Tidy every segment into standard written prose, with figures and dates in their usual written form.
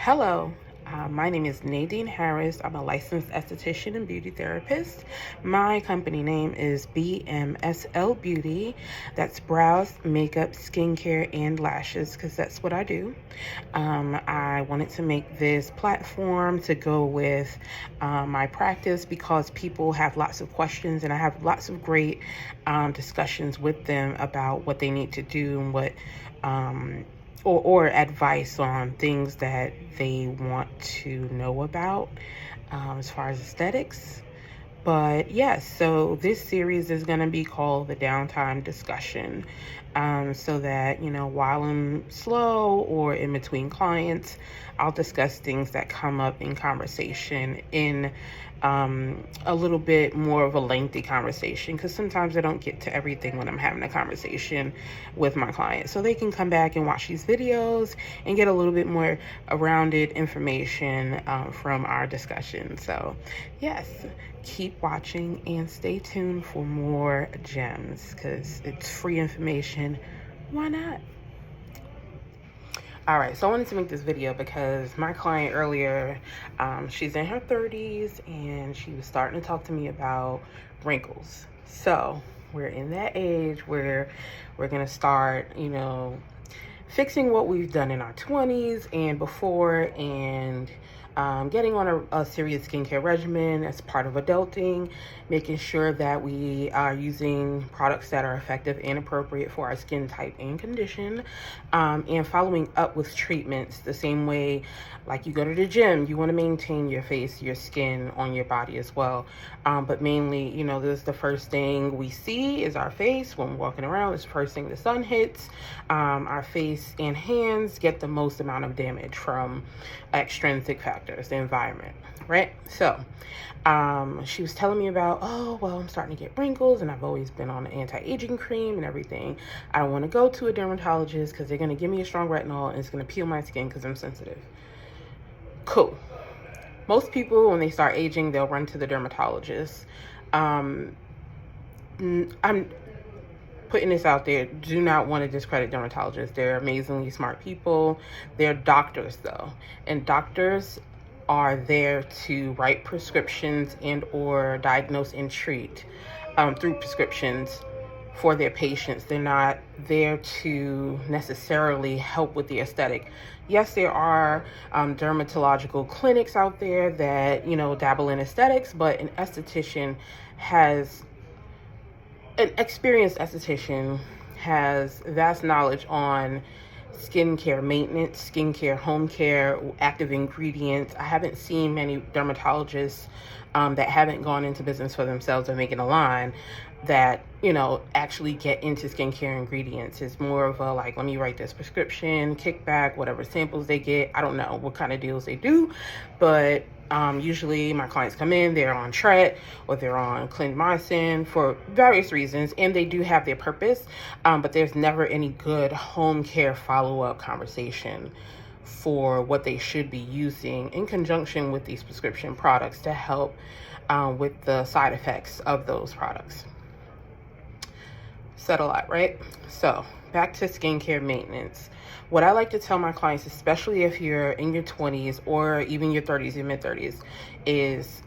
Hello, my name is Nadine Harris. I'm a licensed esthetician and beauty therapist. My company name is BMSL Beauty. That's brows, makeup, skincare, and lashes, because that's what I do. I wanted to make this platform to go with my practice because people have lots of questions, and I have lots of great discussions with them about what they need to do and what. Or advice on things that they want to know about as far as aesthetics. But yes, so this series is going to be called the Downtime Discussion. So that, while I'm slow or in between clients, I'll discuss things that come up in conversation in a little bit more of a lengthy conversation, because sometimes I don't get to everything when I'm having a conversation with my clients. So they can come back and watch these videos and get a little bit more rounded information from our discussion. So yes, keep watching and stay tuned for more gems, because it's free information. Why not? All right, so I wanted to make this video because my client earlier, she's in her 30s and she was starting to talk to me about wrinkles. So we're in that age where we're going to start, fixing what we've done in our 20s and before, and getting on a serious skincare regimen as part of adulting, making sure that we are using products that are effective and appropriate for our skin type and condition, and following up with treatments the same way like you go to the gym. You want to maintain your face, your skin on your body as well. But mainly, this is the first thing we see is our face when we're walking around. It's the first thing the sun hits. Our face and hands get the most amount of damage from extrinsic factors, the environment, right? So she was telling me about, oh, well, I'm starting to get wrinkles and I've always been on an anti-aging cream and everything. I don't want to go to a dermatologist because they're going to give me a strong retinol and it's going to peel my skin because I'm sensitive. Cool. Most people, when they start aging, they'll run to the dermatologist. I'm putting this out there. Do not want to discredit dermatologists. They're amazingly smart people. They're doctors, though. And doctors are there to write prescriptions and or diagnose and treat through prescriptions for their patients. They're not there to necessarily help with the aesthetic. Yes, there are dermatological clinics out there that, dabble in aesthetics, but an experienced esthetician has vast knowledge on skincare maintenance, skincare, home care, active ingredients. I haven't seen many dermatologists that haven't gone into business for themselves or making a line that, actually get into skincare ingredients. It's more of a like, let me write this prescription, kickback, whatever samples they get. I don't know what kind of deals they do, but usually my clients come in, they're on Tret or they're on clindamycin for various reasons, and they do have their purpose, but there's never any good home care follow-up conversation for what they should be using in conjunction with these prescription products to help with the side effects of those products. Said a lot, right? So back to skincare maintenance. What I like to tell my clients, especially if you're in your 20s or even your 30s, your mid-30s, is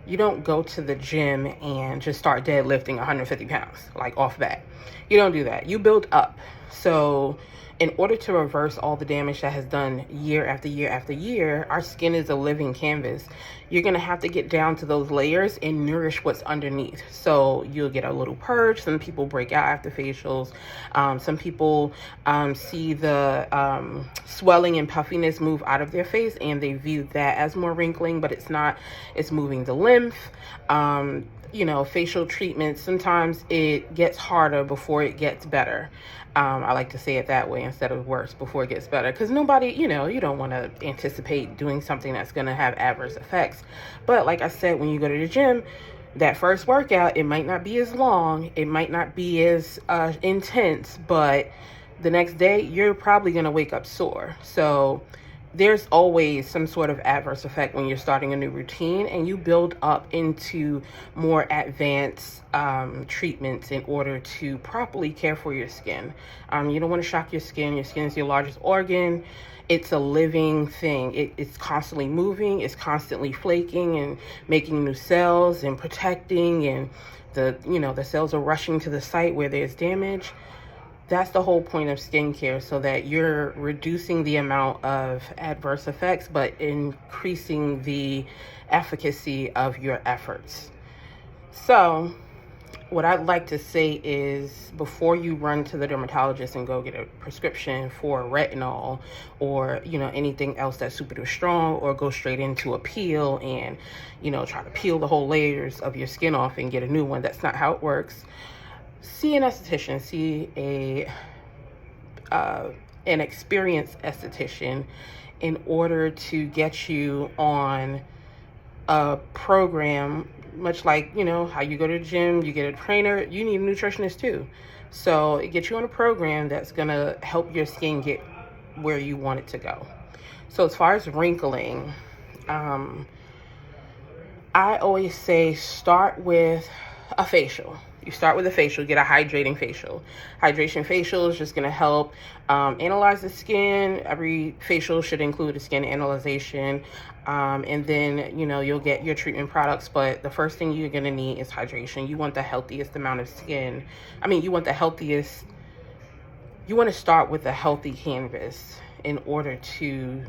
you don't go to the gym and just start deadlifting 150 pounds, like off bat. You don't do that. You build up. So in order to reverse all the damage that has done year after year after year, our skin is a living canvas. You're going to have to get down to those layers and nourish what's underneath. So you'll get a little purge. Some people break out after facials. Some people see the swelling and puffiness move out of their face and they view that as more wrinkling, but it's not. It's moving the lymph. Facial treatments, sometimes it gets harder before it gets better. I like to say it that way instead of worse before it gets better, because nobody, you don't want to anticipate doing something that's going to have adverse effects. But like I said, when you go to the gym, that first workout, it might not be as long, it might not be as intense, but the next day you're probably going to wake up sore. So there's always some sort of adverse effect when you're starting a new routine, and you build up into more advanced treatments in order to properly care for your skin. You don't want to shock your skin. Your skin is your largest organ. It's a living thing. It's constantly moving. It's constantly flaking and making new cells and protecting, and the cells are rushing to the site where there's damage. That's the whole point of skincare, so that you're reducing the amount of adverse effects, but increasing the efficacy of your efforts. So, what I'd like to say is, before you run to the dermatologist and go get a prescription for retinol or, anything else that's super duper strong, or go straight into a peel and, try to peel the whole layers of your skin off and get a new one. That's not how it works. See an esthetician, see an experienced esthetician, in order to get you on a program, much like, how you go to the gym, you get a trainer, you need a nutritionist too. So it gets you on a program that's going to help your skin get where you want it to go. So as far as wrinkling, I always say start with a facial. You start with a facial, get a hydrating facial. Hydration facial is just going to help analyze the skin. Every facial should include a skin analyzation. And then, you'll get your treatment products. But the first thing you're going to need is hydration. You want the healthiest amount of skin. You want to start with a healthy canvas in order to,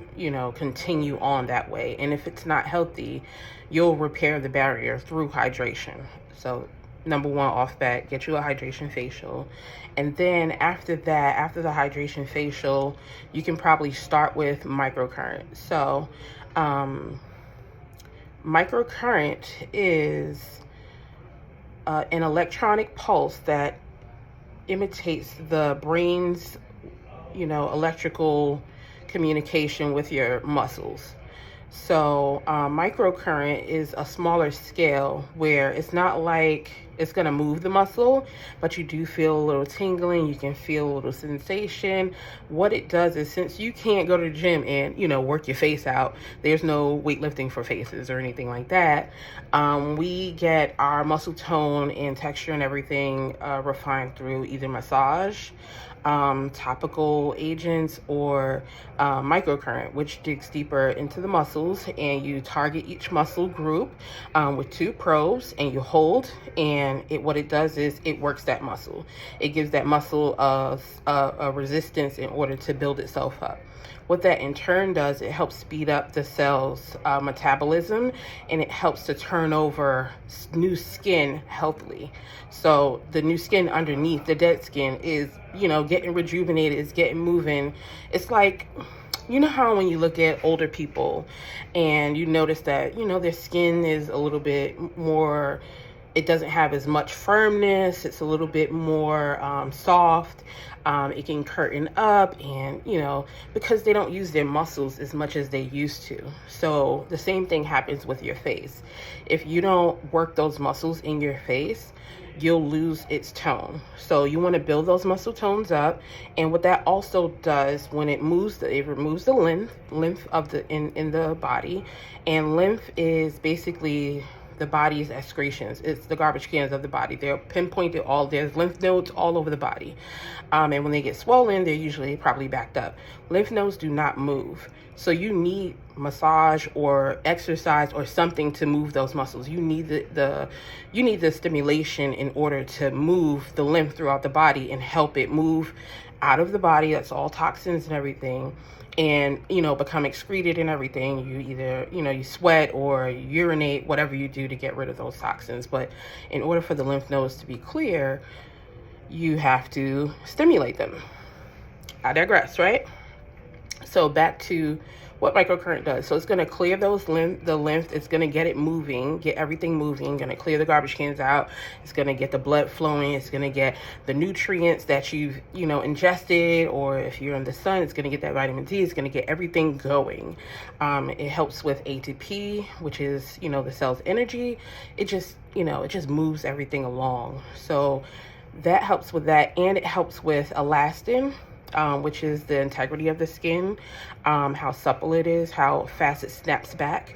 continue on that way. And if it's not healthy, you'll repair the barrier through hydration. So number one off bat, get you a hydration facial. And then after that, after the hydration facial, you can probably start with microcurrent. So microcurrent is an electronic pulse that imitates the brain's, electrical communication with your muscles. So microcurrent is a smaller scale, where it's not like it's going to move the muscle, but you do feel a little tingling. You can feel a little sensation. What it does is, since you can't go to the gym and, work your face out, there's no weightlifting for faces or anything like that. We get our muscle tone and texture and everything refined through either massage, topical agents, or microcurrent, which digs deeper into the muscles, and you target each muscle group with 2 probes, and you hold, and what it does is it works that muscle. It gives that muscle a resistance in order to build itself up. What that in turn does, it helps speed up the cell's metabolism, and it helps to turn over new skin healthily. So the new skin underneath the dead skin is, getting rejuvenated, is getting moving. It's like, how when you look at older people and you notice that, their skin is a little bit more, it doesn't have as much firmness. It's a little bit more soft. It can curtain up, and, because they don't use their muscles as much as they used to. So the same thing happens with your face. If you don't work those muscles in your face, you'll lose its tone. So you want to build those muscle tones up. And what that also does, when it moves, it removes the lymph of the in the body. And lymph is basically the body's excretions. It's the garbage cans of the body. They're pinpointed there's lymph nodes all over the body. And when they get swollen, they're usually probably backed up. Lymph nodes do not move. So you need massage or exercise or something to move those muscles. You need the stimulation in order to move the lymph throughout the body and help it move out of the body. That's all toxins and everything. And, become excreted and everything. You either, you sweat or urinate, whatever you do to get rid of those toxins. But in order for the lymph nodes to be clear, you have to stimulate them. I digress, right? So back to what microcurrent does. So it's going to clear the lymph. It's going to get it moving, get everything moving, going to clear the garbage cans out. It's going to get the blood flowing. It's going to get the nutrients that you've, ingested, or if you're in the sun, it's going to get that vitamin D. It's going to get everything going. It helps with ATP, which is, the cell's energy. It just moves everything along. So that helps with that, and it helps with elastin, which is the integrity of the skin, how supple it is, how fast it snaps back,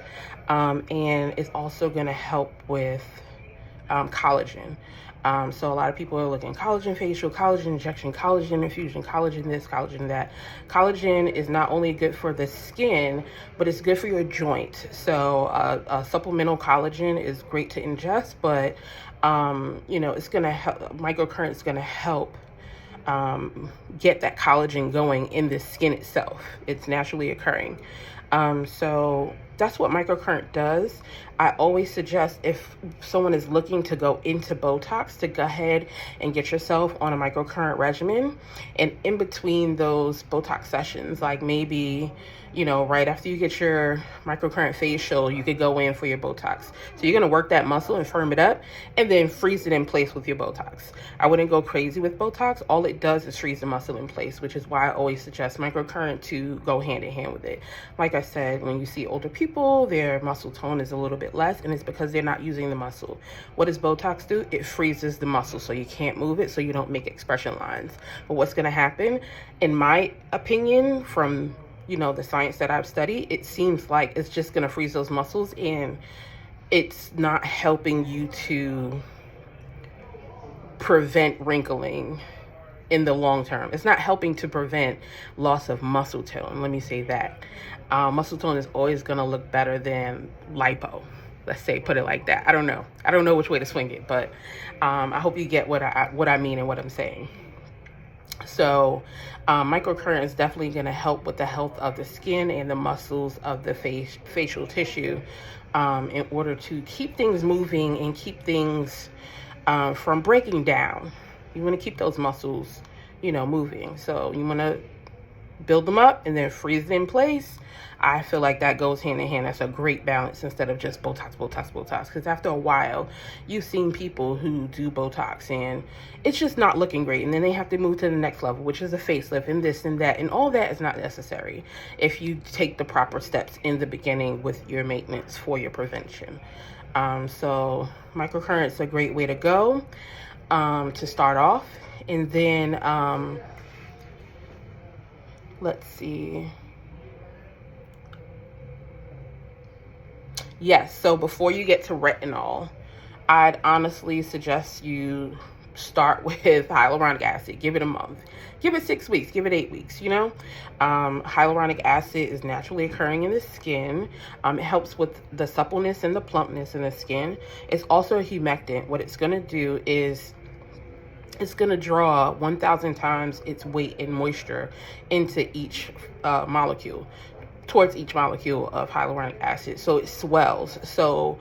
and it's also going to help with collagen. So a lot of people are looking collagen facial, collagen injection, collagen infusion, collagen this, collagen that. Collagen is not only good for the skin, but it's good for your joint. So supplemental collagen is great to ingest, but it's going to help. Microcurrent is going to help get that collagen going in the skin itself. It's naturally occurring. So that's what microcurrent does. I always suggest, if someone is looking to go into Botox, to go ahead and get yourself on a microcurrent regimen. And in between those Botox sessions, like maybe, right after you get your microcurrent facial, you could go in for your Botox. So you're going to work that muscle and firm it up and then freeze it in place with your Botox. I wouldn't go crazy with Botox. All it does is freeze the muscle in place, which is why I always suggest microcurrent to go hand in hand with it. Like I said, when you see older people, their muscle tone is a little bit less, and it's because they're not using the muscle. What does Botox do? It freezes the muscle so you can't move it, so you don't make expression lines. But what's going to happen, in my opinion, from the science that I've studied, it seems like it's just going to freeze those muscles, and it's not helping you to prevent wrinkling in the long term. It's not helping to prevent loss of muscle tone. Let me say that. Muscle tone is always going to look better than lipo. Let's say, put it like that. I don't know which way to swing it, but I hope you get what I mean and what I'm saying. So microcurrent is definitely going to help with the health of the skin and the muscles of the facial tissue, in order to keep things moving and keep things from breaking down. You want to keep those muscles, moving. So you want to build them up and then freeze them in place. I feel like that goes hand in hand. That's a great balance instead of just Botox. Because after a while, you've seen people who do Botox and it's just not looking great. And then they have to move to the next level, which is a facelift and this and that. And all that is not necessary if you take the proper steps in the beginning with your maintenance for your prevention. So microcurrent is a great way to go to start off. And then let's see. Yes, so before you get to retinol, I'd honestly suggest you start with hyaluronic acid. Give it a month. Give it 6 weeks. Give it 8 weeks, Hyaluronic acid is naturally occurring in the skin. It helps with the suppleness and the plumpness in the skin. It's also a humectant. What it's going to do is it's going to draw 1,000 times its weight in moisture into each molecule, towards each molecule of hyaluronic acid. So it swells. So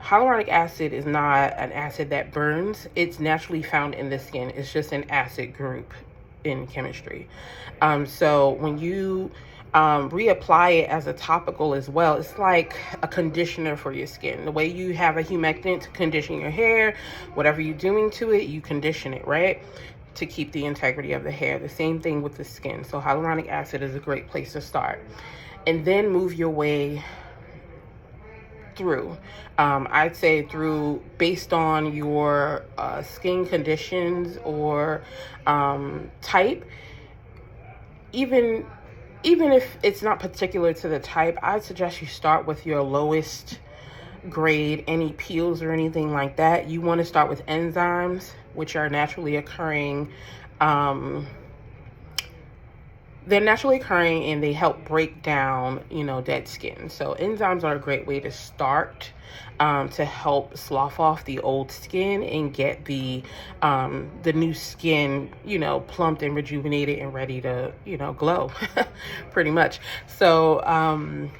hyaluronic acid is not an acid that burns. It's naturally found in the skin. It's just an acid group in chemistry. So when you reapply it as a topical as well, it's like a conditioner for your skin. The way you have a humectant to condition your hair, whatever you're doing to it, you condition it, right? To keep the integrity of the hair. The same thing with the skin. So hyaluronic acid is a great place to start. And then move your way through. I'd say through based on your skin conditions or type. Even if it's not particular to the type, I'd suggest you start with your lowest grade, any peels or anything like that. You want to start with enzymes, which are naturally occurring. They're naturally occurring and they help break down, dead skin. So enzymes are a great way to start to help slough off the old skin and get the new skin, plumped and rejuvenated and ready to, glow, pretty much. So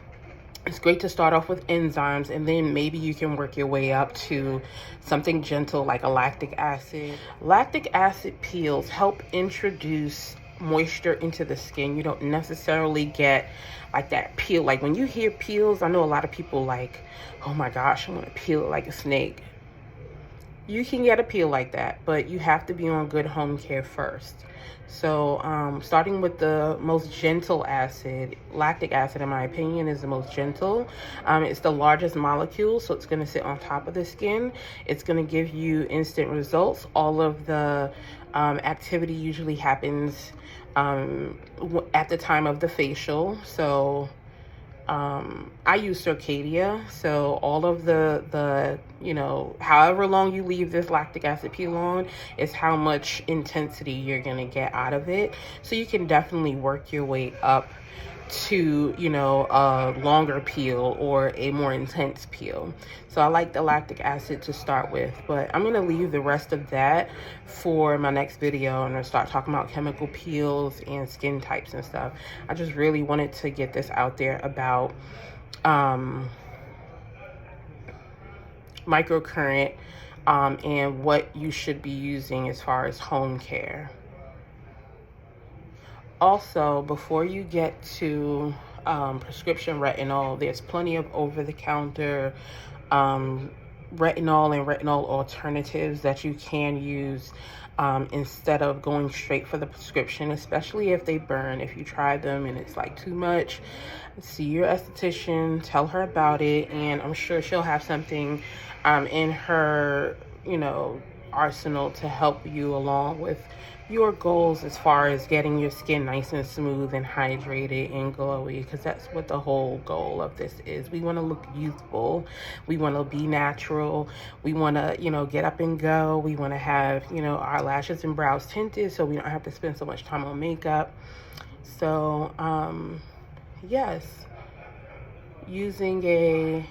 it's great to start off with enzymes, and then maybe you can work your way up to something gentle like a lactic acid. Lactic acid peels help introduce moisture into the skin. You don't necessarily get like that peel. Like when you hear peels, I know a lot of people like, oh my gosh, I'm gonna peel it like a snake. you can get a peel like that, but you have to be on good home care first. So starting with the most gentle acid, lactic acid in my opinion is the most gentle. It's the largest molecule, so it's going to sit on top of the skin. It's going to give you instant results. All of the activity usually happens at the time of the facial. So I use Circadia, so all of the however long you leave this lactic acid peel on is how much intensity you're gonna get out of it. So you can definitely work your way up to a longer peel or a more intense peel. So I like the lactic acid to start with, but I'm gonna leave the rest of that for my next video, and I'll start talking about chemical peels and skin types and stuff. I just really wanted to get this out there about microcurrent and what you should be using as far as home care. Also, before you get to prescription retinol, there's plenty of over-the-counter retinol and retinol alternatives that you can use instead of going straight for the prescription, especially if they burn. If you try them and it's like too much, see your esthetician, tell her about it, and I'm sure she'll have something in her arsenal to help you along with your goals as far as getting your skin nice and smooth and hydrated and glowy, because that's what the whole goal of this is. We want to look youthful, we want to be natural, we want to get up and go, we want to have our lashes and brows tinted so we don't have to spend so much time on makeup. So yes, using a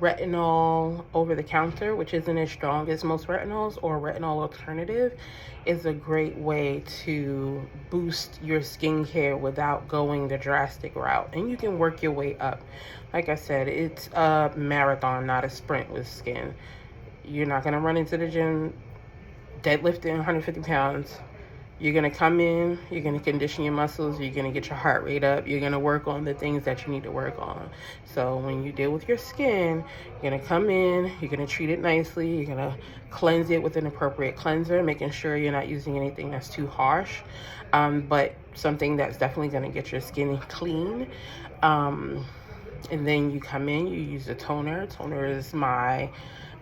retinol over the counter, which isn't as strong as most retinols, or retinol alternative, is a great way to boost your skincare without going the drastic route. And you can work your way up. Like I said, it's a marathon, not a sprint with skin. You're not going to run into the gym deadlifting 150 pounds. You're going to come in, you're going to condition your muscles, you're going to get your heart rate up, you're going to work on the things that you need to work on. So when you deal with your skin, you're going to come in, you're going to treat it nicely, you're going to cleanse it with an appropriate cleanser, making sure you're not using anything that's too harsh, but something that's definitely going to get your skin clean. And then you come in, you use a toner. Toner is my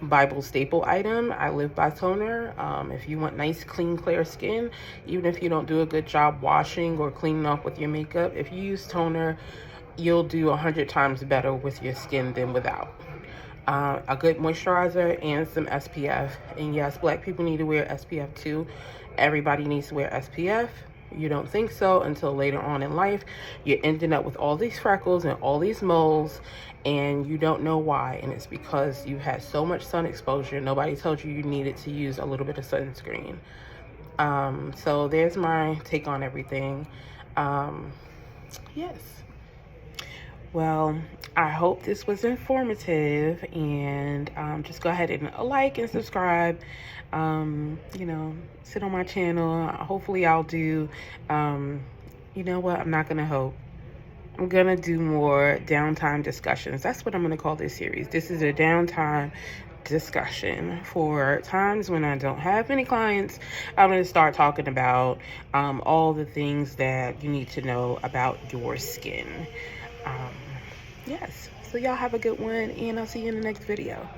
Bible staple item. I live by toner. If you want nice, clean, clear skin, even if you don't do a good job washing or cleaning off with your makeup, if you use toner, you'll do 100 times better with your skin than without. A good moisturizer and some SPF. And yes, black people need to wear SPF too. Everybody needs to wear SPF. You don't think so until later on in life. You're ending up with all these freckles and all these moles, and you don't know why. And it's because you had so much sun exposure. Nobody told you you needed to use a little bit of sunscreen. So there's my take on everything. Yes. Well, I hope this was informative, and just go ahead and like and subscribe. Sit on my channel. Hopefully I'll do, you know what, I'm not going to hope. I'm going to do more downtime discussions. That's what I'm going to call this series. This is a downtime discussion for times when I don't have any clients. I'm going to start talking about all the things that you need to know about your skin. Yes. So y'all have a good one, and I'll see you in the next video.